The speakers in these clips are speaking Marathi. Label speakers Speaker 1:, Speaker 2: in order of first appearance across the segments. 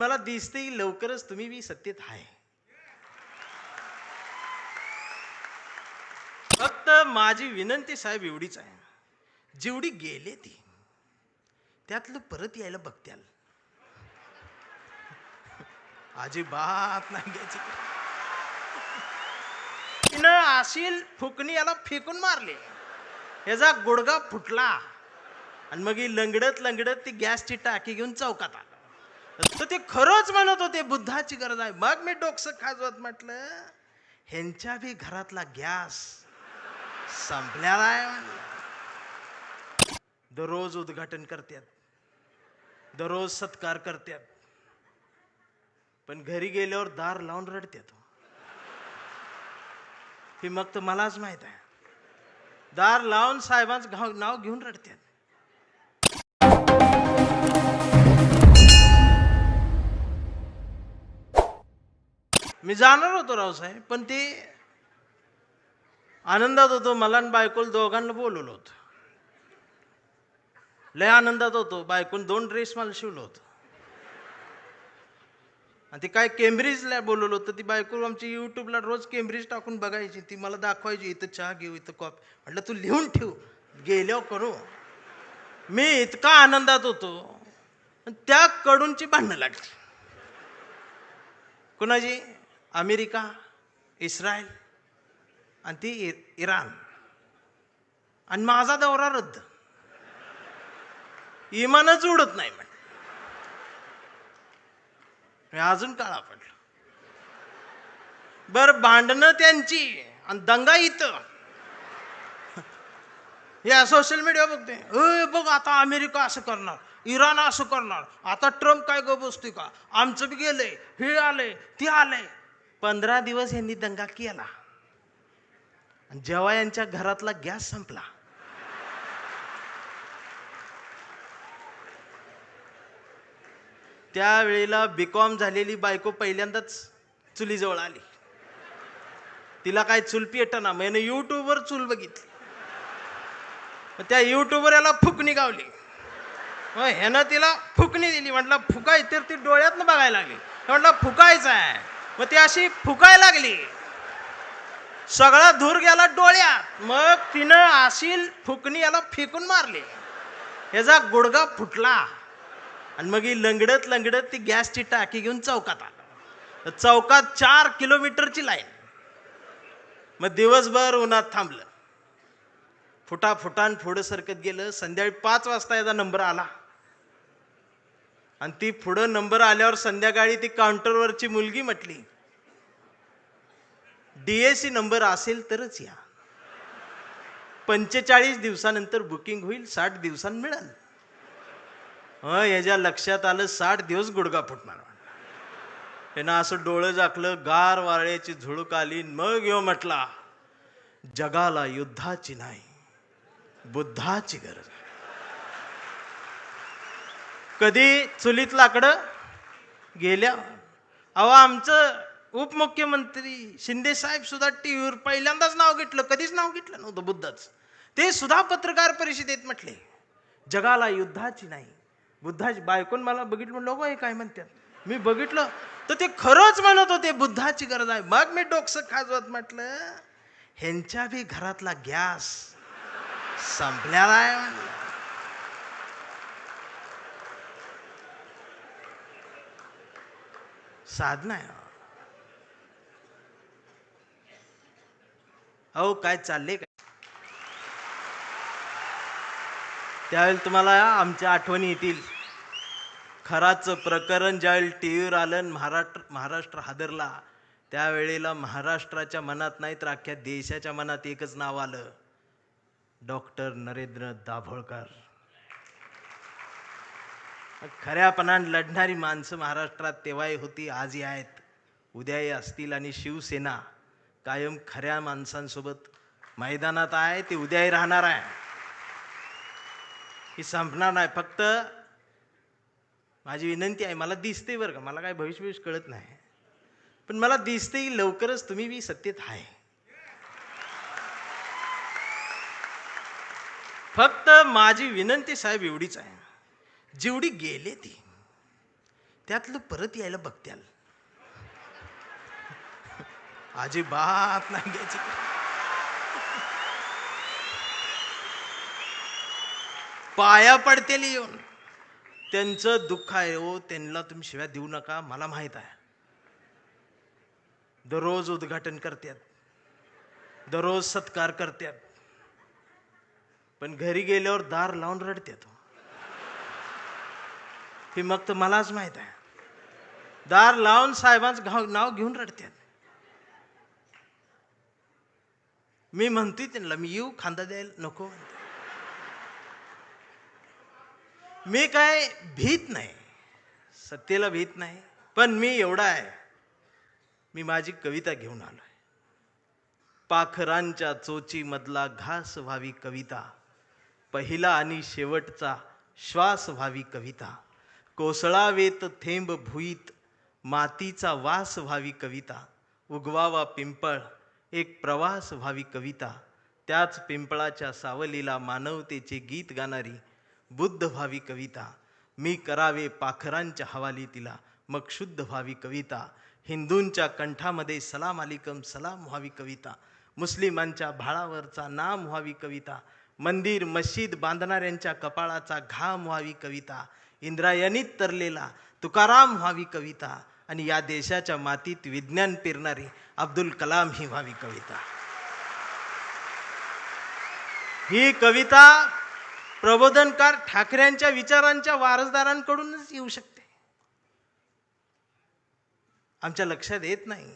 Speaker 1: मला दिसते लवकरच तुम्ही बी सत्तेत आहे. फक्त माझी विनंती साहेब एवढीच आहे, जेवढी गेले ती त्यातलं परत यायला बघत्याल, अजिबात नाही घ्यायची. तिनं अशील फुकणी याला फेकून मारले, याचा गुडगा फुटला आणि मग ही लंगडत लंगडत ती गॅसची टाकी घेऊन चौकात आला. तर ते खरंच म्हणत होते बुद्धाची गरज आहे. मग मी डोकसं खाजवत म्हटलं, ह्यांच्या बी घरातला गॅस संपलेला आहे म्हणलं. दररोज उद्घाटन करतात, दररोज सत्कार करतात, पण घरी गेल्यावर दार लावून रडतात. हे मग तर मलाच माहित आहे, दार लावून साहेबांचं नाव घेऊन रडतात. मी जाणार होतो रावसाहेब, पण ते आनंदात होतो. मला आणि बायकोला दोघांना बोलवलं होतं. लय आनंदात होतो. बायकोन 2 ड्रेस मला शिवलं होतं आणि ते काय केम्ब्रिजला बोलवलं होतं. ती बायको आमची युट्यूबला रोज केम्ब्रिज टाकून बघायची, ती मला दाखवायची, इथं चहा घेऊ, इथं कॉफी. म्हटलं तू लिहून ठेव, गेल्यावर करू. मी इतका आनंदात होतो, त्या कडूनची भांडणं लागली. कुणाची? अमेरिका, इस्रायल आणि ती इराण. आणि माझा दौरा रद्द, इमानच उडत नाही. म्हण मी अजून काळा पडलो. बर, भांडणं त्यांची आणि दंगा इथं. या सोशल मीडिया बघते, बघ आता अमेरिका असं करणार, इराण असं करणार, आता ट्रम्प काय गप बसतोय का, आमचं बी गेलंय, हे आलंय ते आलंय. 15 दिवस यांनी दंगा केला आणि जेव्हा यांच्या घरातला गॅस संपला, त्यावेळेला बीकॉम झालेली बायको पहिल्यांदाच चुलीजवळ आली. तिला काय चूल पेटना, मैंने युट्यूबवर चूल बघितली. त्या युट्यूबवर याला फुकणी गावली, मग ह्यानं तिला फुकणी दिली. म्हटलं फुकाय, तर ती डोळ्यातनं बघायला लागली. म्हटलं फुकायचं आहे, मग ती अशी फुकायला लागली, सगळा धूर गेला डोळ्यात. मग तिनं अशी फुकणी याला फेकून मारली, याचा गुडगा फुटला आणि मग ही लंगडत लंगडत ती गॅसची टाकी घेऊन चौकात आला. चौकात 4 किलोमीटरची लाईन. मग दिवसभर उन्हात थांबलं, फुटाफुटान पुढं सरकत गेलं. संध्याकाळी 5 वाजता याचा नंबर आला आणि ती पुढं नंबर आल्यावर संध्याकाळी ती काउंटरवरची मुलगी म्हटली, DAC नंबर असेल तरच या, 45 दिवसानंतर बुकिंग होईल, 60 दिवसांनी मिळेल. याच्या लक्षात आलं 60 दिवस गुडगा फुटणार. त्यानं असं डोळं झाकलं, गार वाऱ्याची झुळूक आली. मग यो म्हटला, जगाला युद्धाची नाही, बुद्धाची गरज. कधी चुलीत लाकडं गेल्या. अहो, आमचं उपमुख्यमंत्री शिंदे साहेब सुद्धा टीव्हीवर पहिल्यांदाच नाव घेतलं, कधीच नाव घेतलं नव्हतं बुद्धाचं. ते सुद्धा पत्रकार परिषदेत म्हटले, जगाला युद्धाची नाही, बुद्धाची. बायकोन मला बघितलं, म्हणलं लोक काय म्हणतात. मी बघितलं तर ते खरंच म्हणत होते बुद्धाची गरज आहे. मग मी डोकसं खाजवत म्हटलं, ह्यांच्या बी घरातला गॅस संपलेला आहे म्हणलं. साधना आहे. अहो काय चालले काय, त्यावेळेला तुम्हाला आमच्या आठवणी येतील. खराचं प्रकरण ज्यावेळेला टीव्हीवर आलं, महाराष्ट्र हादरला, त्यावेळेला महाराष्ट्राच्या मनात नाही तर अख्ख्या देशाच्या मनात एकच नाव आलं, डॉक्टर नरेंद्र दाभोळकर. खऱ्यापणाने लढणारी माणसं महाराष्ट्रात तेव्हाही होती, आजही आहेत, उद्याही असतील. आणि शिवसेना कायम खऱ्या माणसांसोबत मैदानात आहे, ती उद्याही राहणार आहे, ही संपणार नाही. फक्त माझी विनंती आहे, मला दिसते बरं का, मला काय भविष्य कळत नाही, पण मला दिसते लवकरच तुम्ही बी सत्तेत आहे. फक्त माझी विनंती साहेब एवढीच आहे, जेवढी गेले ती त्यातलं परत यायला बघत्याल. अजिबात नाही घ्यायची. पाया पडतेली येऊन. त्यांचं दुःख आहे हो, त्यांना तुम्ही शिव्या देऊ नका, मला माहित आहे. दररोज उद्घाटन करतात, दररोज सत्कार करतात, पण घरी गेल्यावर दार लावून रडतात. हे मग तर मलाच माहित आहे. दार लावून साहेबांचं नाव घेऊन रडतात. मी म्हणते त्यांना, मी येऊ खांदा द्यायला नको म्हणते. मी काय भीत नाही, सत्तेला भीत नाही, पण मी एवढा आहे, मी माझी कविता घेऊन आलोय. पाखरांच्या चोची मधला घास व्हावी कविता, पहिला आणि शेवटचा श्वास व्हावी कविता, कोसळावेत थेंब भुईत मातीचा वास व्हावी कविता, उगवावा पिंपळ एक प्रवास व्हावी कविता, त्याच पिंपळाच्या सावलीला मानवतेचे गीत गाणारी बुद्ध व्हावी कविता, मी करावे पाखरांच्या हवाली तिला मग शुद्ध व्हावी कविता, हिंदूंच्या कंठामध्ये सलाम अलिकम सलाम व्हावी कविता, मुस्लिमांच्या भाळावरचा नाम व्हावी कविता, मंदिर मस्जिद बांधणाऱ्यांच्या कपाळाचा घाम व्हावी कविता, इंद्रायणीत तरलेला तुकाराम व्हावी कविता, आणि या देशाच्या मातीत विज्ञान पेरणारी अब्दुल कलाम ही व्हावी कविता. ही कविता प्रबोधनकार ठाकरेंच्या विचारांच्या वारसदारांकडूनच येऊ शकते. आमच्या लक्षात येत नाही.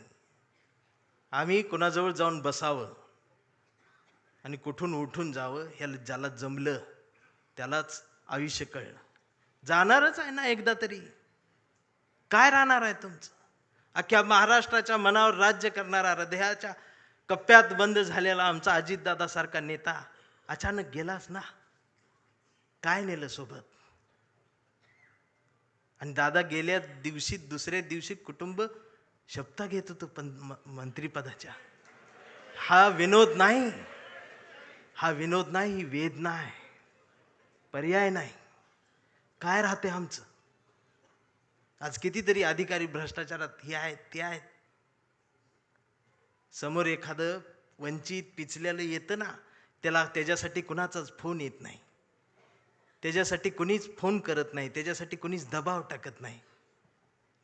Speaker 1: आम्ही कुणाजवळ जाऊन बसावं आणि कुठून उठून जावं, ह्याला ज्याला जमलं त्यालाच आयुष्य कळलं. जाणारच आहे ना एकदा तरी. काय राहणार आहे तुमचं? अख्ख्या महाराष्ट्राच्या मनावर राज्य करणारा, हृदयाच्या कप्प्यात बंद झालेला आमचा अजितदादा सारखा नेता अचानक गेलाच ना. काय नेलं सोबत? आणि दादा गेल्या दिवशी दुसऱ्या दिवशी कुटुंब शपथा घेत होतं पण मंत्रीपदाच्या. हा विनोद नाही, हा विनोद नाही, ही वेदना आहे, पर्याय नाही. काय राहते आमचं? आज कितीतरी अधिकारी भ्रष्टाचारात हे आहेत ते आहेत. समोर एखादं वंचित पिचलेलं येतं ना, त्याच्यासाठी कुणाचाच फोन येत नाही, त्याच्यासाठी कुणीच फोन करत नाही, त्याच्यासाठी कुणीच दबाव टाकत नाही.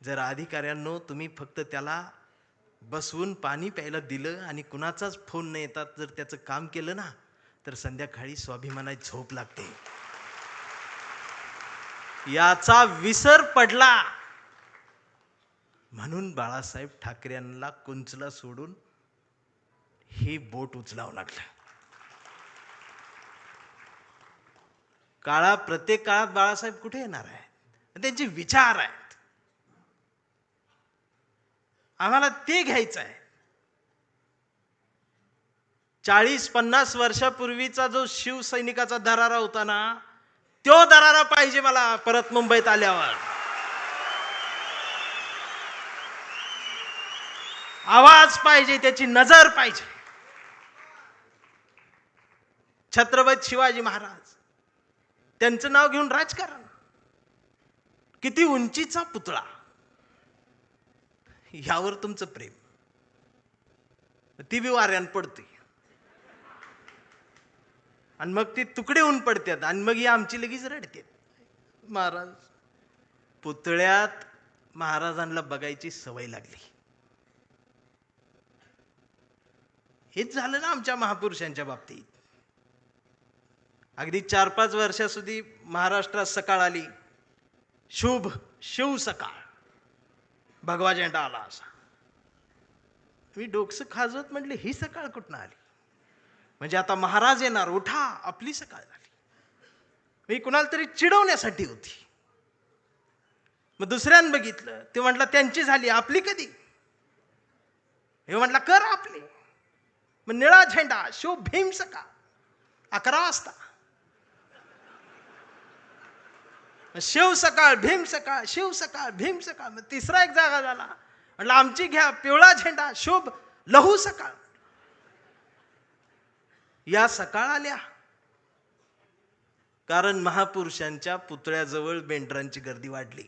Speaker 1: जर अधिकाऱ्यांनो तुम्ही फक्त त्याला बसवून पाणी प्यायला दिलं आणि कुणाचाच फोन न येतात जर त्याचं काम केलं ना, तर संध्याकाळी स्वाभिमानाची झोप लागते. याचा विसर पडला म्हणून बाळासाहेब ठाकरेंना कुंचला सोडून हे बोट उचलावं लागलं. प्रत्येक काळात बाळासाहेब कुठे येणार आहेत? त्यांचे विचार आहेत, आम्हाला ते घ्यायचं आहे. 40-50 वर्षापूर्वीचा जो शिवसैनिकाचा दरारा होता ना, तो दरारा पाहिजे मला परत मुंबईत आल्यावर. आवाज पाहिजे, त्याची नजर पाहिजे. छत्रपती शिवाजी महाराज, त्यांचं नाव घेऊन राजकारण. किती उंचीचा पुतळा, ह्यावर तुमचं प्रेम. ती बी वाऱ्यान पडते आणि मग ती तुकडे होऊन पडतात आणि मग ही आमची लगेच रडते. महाराज, पुतळ्यात महाराजांना बघायची सवय लागली. हेच झालं ना आमच्या महापुरुषांच्या बाबतीत. अगदी 4-5 वर्षाસુધી महाराष्ट्रात सकाळ आली, शुभ शिव सकाळ, भगवा झेंडा आला असा. मी डोकसं खाजवत म्हटले, ही सकाळ कुठनं आली? म्हणजे आता महाराज येणार, उठा, आपली सकाळ झाली. मी कुणाला तरी चिडवण्यासाठी होती. मग दुसऱ्यानं बघितलं, ते म्हटलं त्यांची झाली, आपली कधी? हे म्हटलं कर आपली. मग निळा झेंडा, शिव भीम सकाळ, 11 वाजता. शिव सकाळ, भीम सकाळ, शिव सकाळ, भीम सकाळ. मग तिसरा एक जागा झाला, म्हटलं आमची घ्या, पिवळा झेंडा, शुभ लहू सकाळ. या सकाळ आल्या कारण महापुरुषांच्या पुतळ्याजवळ बेंडरांची गर्दी वाढली.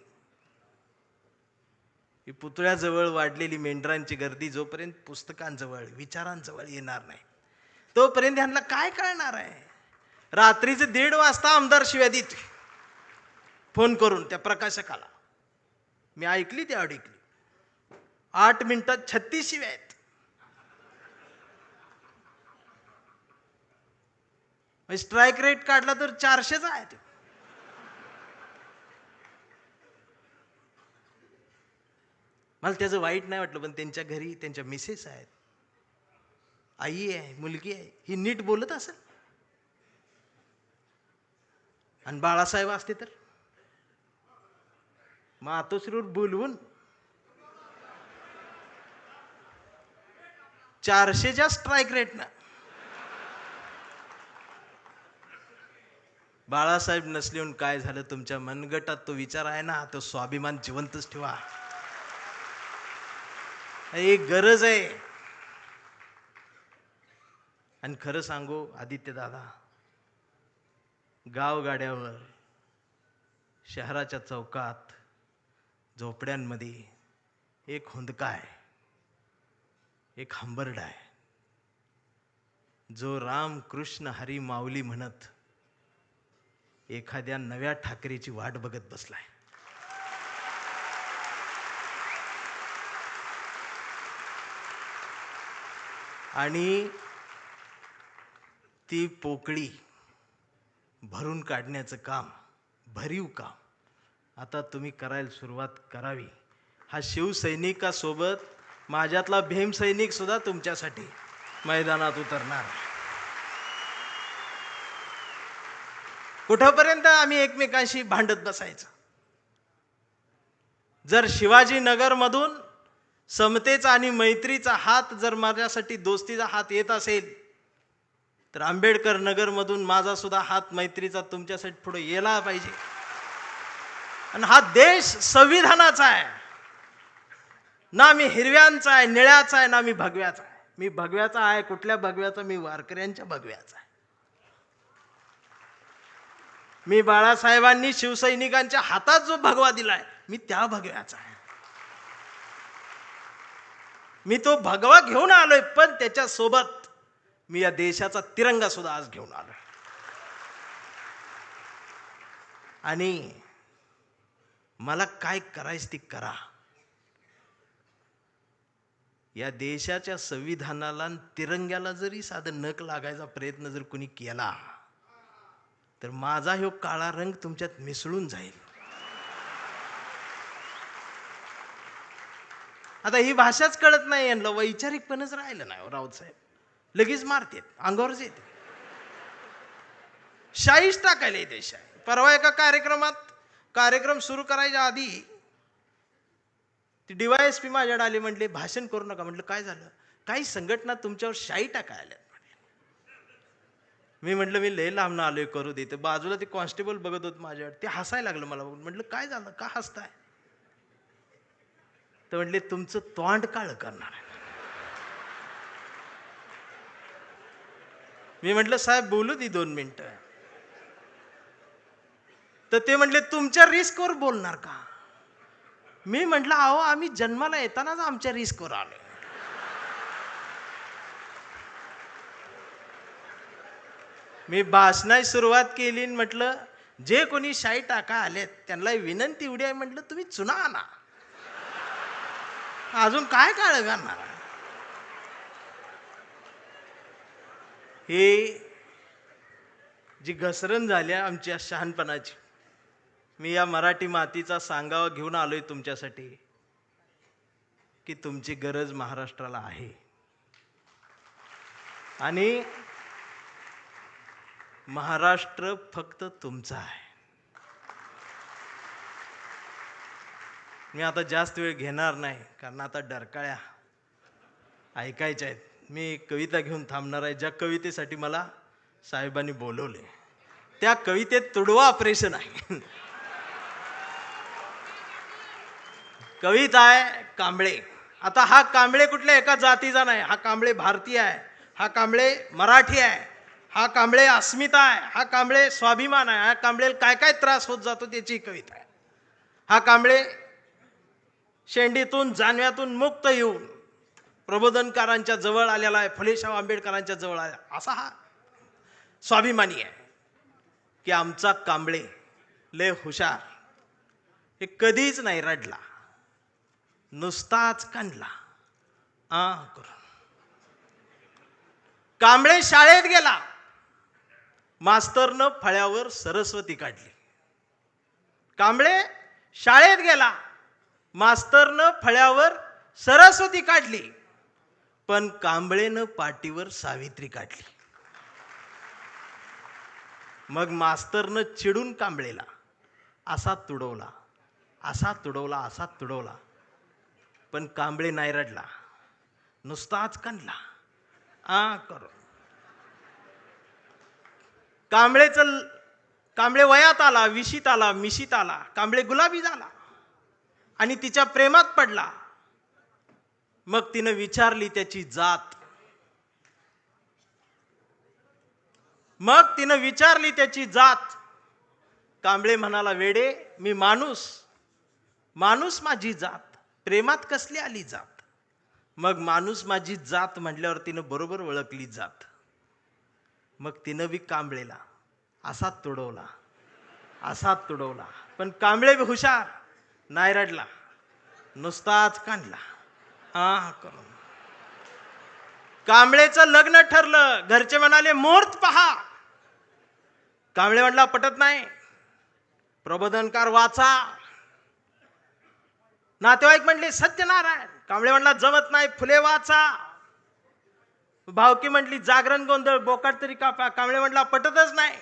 Speaker 1: ही पुतळ्याजवळ वाढलेली मेंढरांची गर्दी जोपर्यंत पुस्तकांजवळ विचारांजवळ येणार नाही तोपर्यंत ह्यांना काय कळणार आहे. रात्रीचे 1:30 वाजता आमदार शिव्या देते फोन करून त्या प्रकाशकाला. मी ऐकली ती ऐकली. 8 मिनिटात 36 शिव्या आहेत. स्ट्राईक रेट काढला तर 400चा आहे ते. मला त्याचं वाईट नाही वाटलं, पण त्यांच्या घरी त्यांच्या मिसेस आहेत, आई आहे, मुलगी आहे, ही नीट बोलत असेल. आणि बाळासाहेब असते तर मातोश्रीवर बोलवून 400च्या स्ट्राईक रेटनं. बाळासाहेब नसले काय झालं, तुमच्या मनगटात तो विचार आहे ना, तो स्वाभिमान जिवंतच ठेवा. एक गरज आहे. आणि खरं सांगू आदित्य दादा, गावगाड्यावर, शहराच्या चौकात, झोपड्यांमध्ये एक हुंदका आहे, एक हंबरडा आहे, जो राम कृष्ण हरी माऊली म्हणत एखाद्या नव्या ठाकरेची वाट बघत बसलाय. आणि ती पोकळी भरून काढण्याचं काम, भरीव काम आता तुम्ही करायला सुरुवात करावी. हा शिवसैनिकासोबत माझ्यातला भीमसैनिक सुद्धा तुमच्यासाठी मैदानात उतरणार. कुठपर्यंत आम्ही एकमेकांशी भांडत बसायचं. जर शिवाजीनगरमधून समतेचा आणि मैत्रीचा हात, जर माझ्यासाठी दोस्तीचा हात येत असेल, तर आंबेडकर नगरमधून माझा सुद्धा हात मैत्रीचा तुमच्यासाठी पुढे यायला पाहिजे. आणि हा देश संविधानाचा आहे ना, मी हिरव्यांचा आहे, निळ्याचा आहे, ना मी भगव्याचा आहे. मी भगव्याचा आहे. कुठल्या भगव्याचा? मी वारकऱ्यांच्या भगव्याचा आहे. मी बाळासाहेबांनी शिवसैनिकांच्या हातात जो भगवा दिलाय, मी त्या भगव्याचा आहे. मी तो भगवा घेऊन आलोय, पण त्याच्या सोबत मी या देशाचा तिरंगा सुद्धा आज घेऊन आलोय. आणि मला काय करायचं ते करा. या देशाच्या संविधानाला तिरंग्याला जरी साधं नख लागायचा प्रयत्न जर कोणी केला, तर माझा ह्यो काळा रंग तुमच्यात मिसळून जाईल. आता ही भाषाच कळत नाही यांना, वैचारिकपणच राहिलं नाही. राऊत साहेब लगेच मारतात, अंगावरच येते, शाईच टाकायला येते शाई. परवा एका कार्यक्रम सुरू करायच्या आधी ती DYSP माझ्याकडे आले, म्हटले भाषण करू नका. म्हटलं काय झालं? काही संघटना तुमच्यावर शाई टाकायला. मी म्हटलं मी लय लांब आलोय, करू दे. तर बाजूला ते कॉन्स्टेबल बघत होत माझ्यावर, ते हसायला लागलं मला बघून. म्हटलं काय झालं, का हसताय? तर म्हटले तुमचं तोंड काळ करणार आहे. मी म्हटलं साहेब बोलू दे 2 मिनिटं. तर ते म्हटले तुमच्या रिस्कवर बोलणार का? मी म्हटलं अहो आम्ही जन्माला येतानाच आमच्या रिस्कवर आलो. मी भाषणाची सुरुवात केली, म्हटलं जे कोणी शाई टाका आलेत त्यांना विनंती एवढी आहे, म्हटलं तुम्ही चुना आणा, अजून काय काळ करणार. हे जी घसरण झाली आमच्या शहाणपणाची, मी या मराठी मातीचा सांगावा घेऊन आलोय तुमच्यासाठी की तुमची गरज महाराष्ट्राला आहे. आणि महाराष्ट्र फक्त तुमचा आहे. मी आता जास्त वेळ घेणार नाही, कारण आता डरकाळ्या ऐकायच्या आहेत. मी कविता घेऊन थांबणार आहे. ज्या कवितेसाठी मला साहेबांनी बोलवले, त्या कवितेत तुडवा ऑपरेशन आहे. कविता आहे कांबळे. आता हा कांबळे कुठल्या एका जातीचा नाही, हा कांबळे भारतीय आहे, हा कांबळे मराठी आहे, हा कांबळे अस्मिता आहे, हा कांबळे स्वाभिमान आहे, हा कांबळे काय काय त्रास होत जातो त्याची कविता आहे. हा कांबळे शेंडीतून जानव्यातून मुक्त येऊन प्रबोधनकारांच्या जवळ आलेला आहे, फुलेशाह आंबेडकरांच्या जवळ आला, असा हा स्वाभिमानी आहे की आमचा कांबळे लय हुशार, हे कधीच नाही रडला, नुसताच कांडला करून. कांबळे शाळेत गेला, मास्तरनं फळ्यावर सरस्वती काढली. कांबळे शाळेत गेला, मास्तरनं फळ्यावर सरस्वती काढली, पण कांबळेनं पाटीवर सावित्री काढली. मग मास्तरनं चिडून कांबळेला असा तुडवला, असा तुडवला, असा तुडवला, पण कांबळे नाही रडला, नुसताच कांडला करून. कांबळे वयात आला, विशीत आला, मिशीत आला, कांबळे गुलाबी झाला आणि तिच्या प्रेमात पडला. मग तिनं विचारली त्याची जात, कांबळे म्हणाला, वेडे मी माणूस, माणूस माझी जात, प्रेमात कसली आली जात. मग माणूस माझी जात म्हटल्यावर तिनं बरोबर ओळखली जात. मग तिनं बी कांबळेला असा तुडवला, असा तुडवला, पण कांबळे बी हुशार, नाही रडला, नुसताच कांडला करून. कांबळेचं लग्न ठरलं. घरचे म्हणाले मुहूर्त पहा. कांबळे म्हटला पटत नाही, प्रबोधनकार वाचा. नातेवाईक म्हणले सत्यनारायण. कांबळे म्हटला जमत नाही, फुले वाचा. भावकी म्हटली जागरण गोंधळ बोकाट तरी कापा. कांबळे म्हटला पटतच नाही,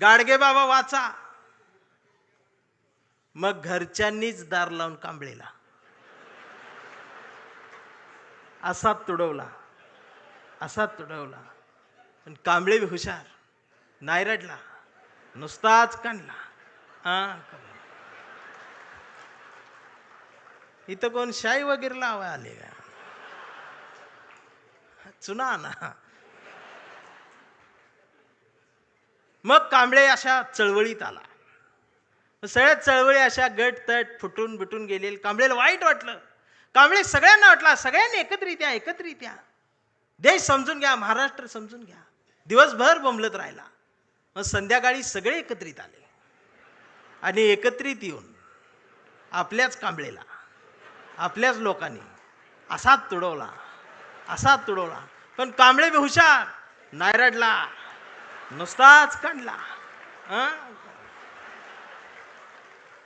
Speaker 1: गाडगे बाबा वाचा. मग घरच्यांनीच दार लावून कांबळेला असा तुडवला, असा तुडवला, पण कांबळे बी हुशार, नाही रडला, नुसताच कांडला. इथं कोण शाई वगैरे लावा आले का? चुना ना. मग कांबळे अशा चळवळीत आला. सगळ्या चळवळी अशा गट तट फुटून बिटून गेलेले. कांबळेला वाईट वाटलं. कांबळे सगळ्यांना वाटला, सगळ्यांनी एकत्रित या, देश समजून घ्या, महाराष्ट्र समजून घ्या. दिवसभर बोंबलत राहिला. मग संध्याकाळी सगळे एकत्रित आले आणि एकत्रित येऊन आपल्याच कांबळेला, आपल्याच लोकांनी असा तुडवला, असा तुडवला, पण कांबळे बी हुशार, नाही रडला, नुसताच कांडला.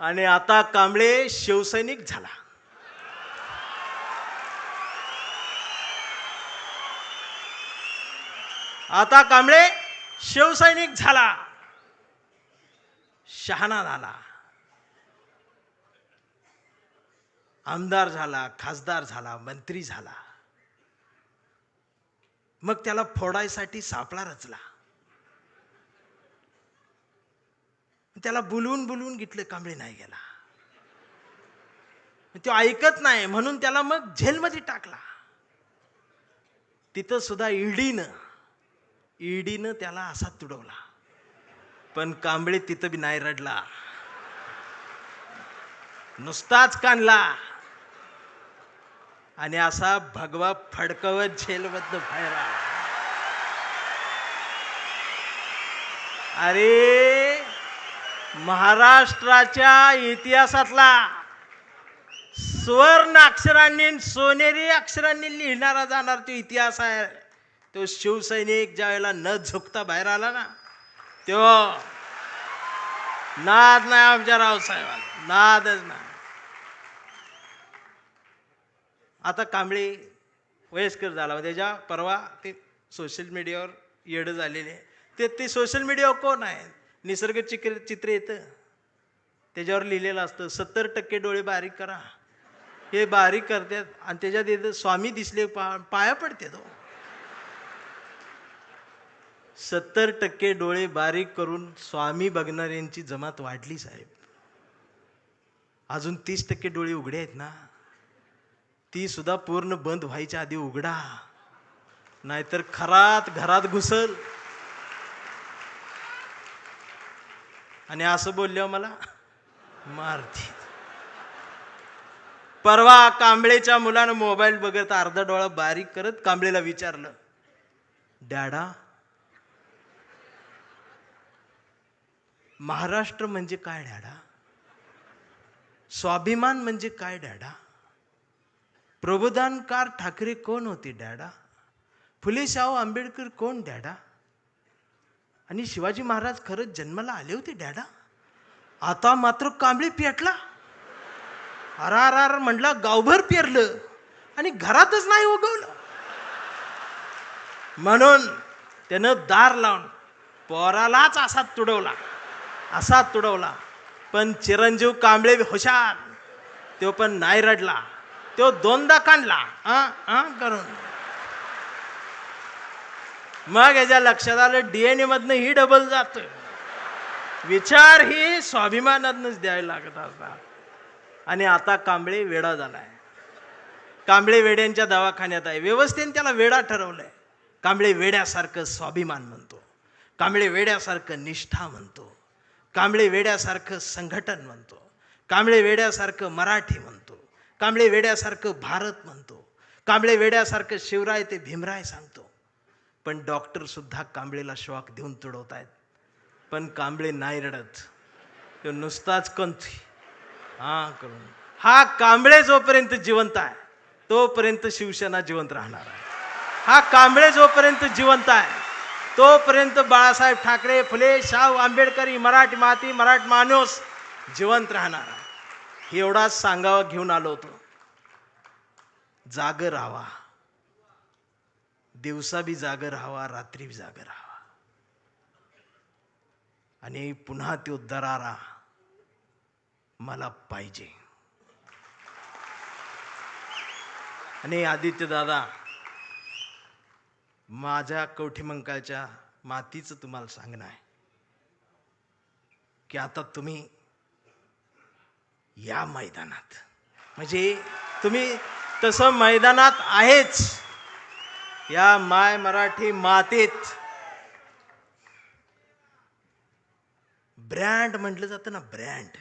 Speaker 1: आणि आता कांबळे शिवसैनिक झाला. आता कांबळे शिवसैनिक झाला, शहाणा झाला, आमदार झाला, खासदार झाला, मंत्री झाला. मग त्याला फोडायसाठी सापळा रचला. त्याला बोलवून बोलवून घेतलं, कांबळे नाही गेला. तो ऐकत नाही म्हणून त्याला मग जेलमध्ये टाकला. तिथं सुद्धा ईडीनं त्याला असा तुडवला, पण कांबळे तिथं बी नाही रडला, नुसताच कांडला आणि असा भगवा फडकवत जेलमधनं बाहेर आला. अरे महाराष्ट्राच्या इतिहासातला सुवर्ण अक्षरांनी, सोनेरी अक्षरांनी लिहिणारा जाणार तो इतिहास आहे. तो शिवसैनिक ज्या वेळेला न झुकता बाहेर आला ना, तो नाद नाही आमच्या रावसाहेबाला, नादच नाही. आता कांबळे वयस्कर झाला. त्याच्या परवा ते सोशल मीडियावर येडं झालेले. ते सोशल मीडियावर कोण आहे, निसर्ग चित्र येतं, त्याच्यावर लिहिलेलं असतं 70% डोळे बारीक करा. हे बारीक करतात आणि त्याच्यात येतं स्वामी दिसले पाया पडते. तो 70% डोळे बारीक करून स्वामी बघणाऱ्यांची जमात वाढली साहेब. अजून 30% डोळे उघडे आहेत ना, ती सुद्धा पूर्ण बंद व्हायच्या आधी उघडा, नाहीतर खरात घरात घुसल. आणि असं बोलल्यावर मला मारते. परवा कांबळेच्या मुलानं मोबाईल बघत अर्धा डोळा बारीक करत कांबळेला विचारलं, डॅडा, महाराष्ट्र म्हणजे काय डॅडा? स्वाभिमान म्हणजे काय डॅडा? प्रबोधनकार ठाकरे कोण होते डॅडा? फुले शाहू आंबेडकर कोण डॅडा? आणि शिवाजी महाराज खरंच जन्माला आले होते डॅडा? आता मात्र कांबळे पेटला. अरार म्हटलं, गावभर पेरलं आणि घरातच नाही उगवलं. म्हणून त्यानं दार लावून पोरालाच असा तुडवला. पण चिरंजीव कांबळे हुशार, तो पण नाही रडला. तो दोनदा काढला करून. मग याच्या लक्षात आलं डीएनए मधनं ही डबल जात. विचार ही स्वाभिमानातनच द्यायला लागत असतात. आणि आता कांबळे वेडा झालाय. कांबळे वेड्यांच्या दवाखान्यात आहे. व्यवस्थेने त्याला वेडा ठरवलंय. कांबळे वेड्यासारखं स्वाभिमान म्हणतो, कांबळे वेड्यासारखं निष्ठा म्हणतो, कांबळे वेड्यासारखं संघटन म्हणतो, कांबळे वेड्यासारखं मराठी म्हणतो, कांबळे वेड्यासारखं भारत म्हणतो, कांबळे वेड्यासारखं शिवराय ते भीमराय सांगतो. पण डॉक्टर सुद्धा कांबळेला शॉक देऊन तुडवतायत. पण कांबळे नाही रडत. तो नुसताच कंथी करून. हा कांबळे जोपर्यंत जिवंत आहे तोपर्यंत शिवसेना जिवंत राहणार आहे. हा कांबळे जोपर्यंत जिवंत आहे तोपर्यंत बाळासाहेब ठाकरे, फुले शाहू आंबेडकरी, मराठी माती, मराठी माणूस जिवंत राहणार आहे. हे एवढाच सांगावं घेऊन आलो होतो. जागर राहावा, दिवसा बी जागर राहावा, रात्री बी जागर राहावा. आणि पुन्हा तो दरारा मला पाहिजे. आणि आदित्य दादा, माझ्या कवठीमंकाळच्या मातीचं तुम्हाला सांगणं आहे की आता तुम्ही या मैदानात, म्हणजे तुम्ही तसं मैदानात आहेच, या माय मराठी मातीत ब्रँड म्हटलं जातं ना, ब्रँड,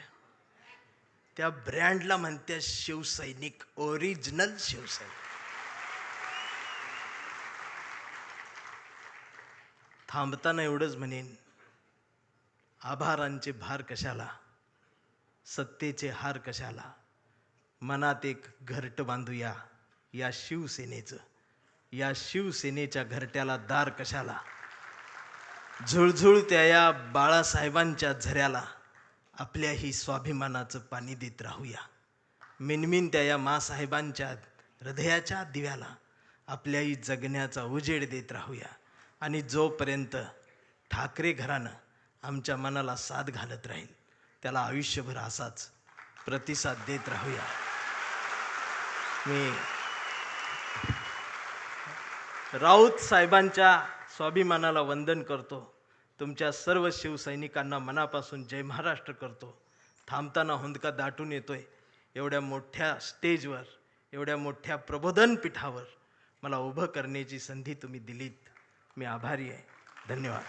Speaker 1: त्या ब्रँडला म्हणते शिवसैनिक, ओरिजिनल शिवसैनिक. थांबताना एवढंच म्हणेन, आभारांचे भार कशाला, सत्तेचे हार कशाला, मनात एक घरट बांधूया या शिवसेनेचं, या शिवसेनेच्या घरट्याला दार कशाला, झुळझुळत्या या बाळासाहेबांच्या झऱ्याला आपल्याही स्वाभिमानाचं पाणी देत राहूया. मिनमिनत्या या मासाहेबांच्या हृदयाच्या दिव्याला आपल्याही जगण्याचा उजेड देत राहूया. आणि जोपर्यंत ठाकरे घराणं आमच्या मनाला साथ घालत राहील त्याला आयुष्यभर असाच प्रतिसाद देत राहूया. मी राऊत साहेबांच्या स्वाभिमानाला वंदन करतो. तुमच्या सर्व शिवसैनिकांना मनापासून जय महाराष्ट्र करतो. थांबताना हुंदका दाटून येतोय. एवढ्या मोठ्या स्टेजवर, एवढ्या मोठ्या प्रबोधन पीठावर मला उभं करण्याची संधी तुम्ही दिलीत. मी आभारी आहे. धन्यवाद.